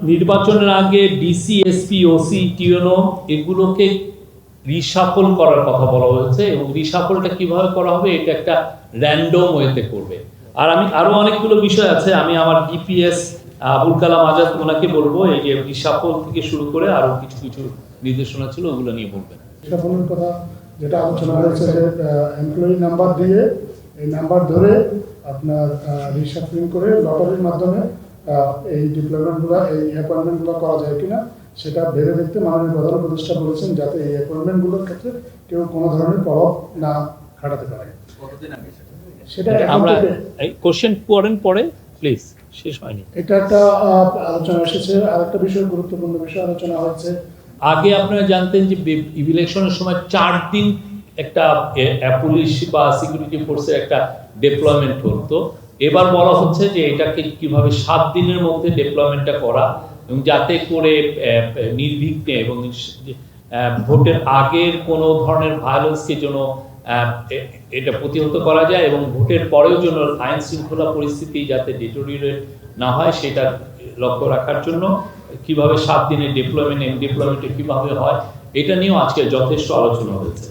নির্বাচনের আগে DC, SP, OC, টিওনো এগুলোকে রিশাফল করার কথা বলা হয়েছে এবং রিশাফলটা কিভাবে করা হবে এটা একটা র্যান্ডম ওয়েতে করবে। আর আমি আরো অনেকগুলো বিষয় আছে, আমি আমার ডিপিএস আবুল কালাম আজাদ ওনাকে বলবো এই যে রিশাফল থেকে শুরু করে আরো কিছু কিছু নির্দেশনা ছিল ওগুলো নিয়ে বলবেন। রিশাফলের কথা যেটা আলোচনা হয়েছে যে এমপ্লয়ি নাম্বার দিয়ে এই নাম্বার ধরে আপনার রিশাফলিং করে লটারির মাধ্যমে এই ডিপ্লয়মেন্টগুলো এই অ্যাপয়েন্টমেন্টগুলো করা যায় কিনা সেটা ভেবে দেখতে মাননীয় প্রধান উপদেষ্টা বলেছেন, যাতে এই অ্যাপয়েন্টমেন্টগুলোর ক্ষেত্রে কেউ কোনো ধরনের প্রভাব না খাটাতে পারে। সেটা আমরা এই কোশ্চেন পড়েন পরে প্লিজ, শেষ হয়নি। এটা একটা আলোচনা এসেছে। আরেকটা বিষয়, গুরুত্বপূর্ণ বিষয় আলোচনা হয়েছে। আগে আপনারা জানতেন যে ইলেকশনের সময় 4 দিন একটা পুলিশ বা সিকিউরিটি ফোর্সের একটা ডেপ্লয়মেন্ট হতো। এবার বলা হচ্ছে যে এটাকে কিভাবে 7 দিনের মধ্যে ডেপ্লয়মেন্টটা করা এবং যাতে করে নির্বিঘ্নে এবং ভোটের আগের কোনো ধরনের ভায়োলেন্সকে যেন এটা প্রতিহত করা যায় এবং ভোটের পরেও যেন আইন শৃঙ্খলা পরিস্থিতি যাতে ডিটোরিয়েট না হয় সেটা লক্ষ্য রাখার জন্য কিভাবে 7 দিনের ডিপ্লয়মেন্টে কিভাবে হয় এটা নিয়েও আজকে যথেষ্ট আলোচনা হয়েছে।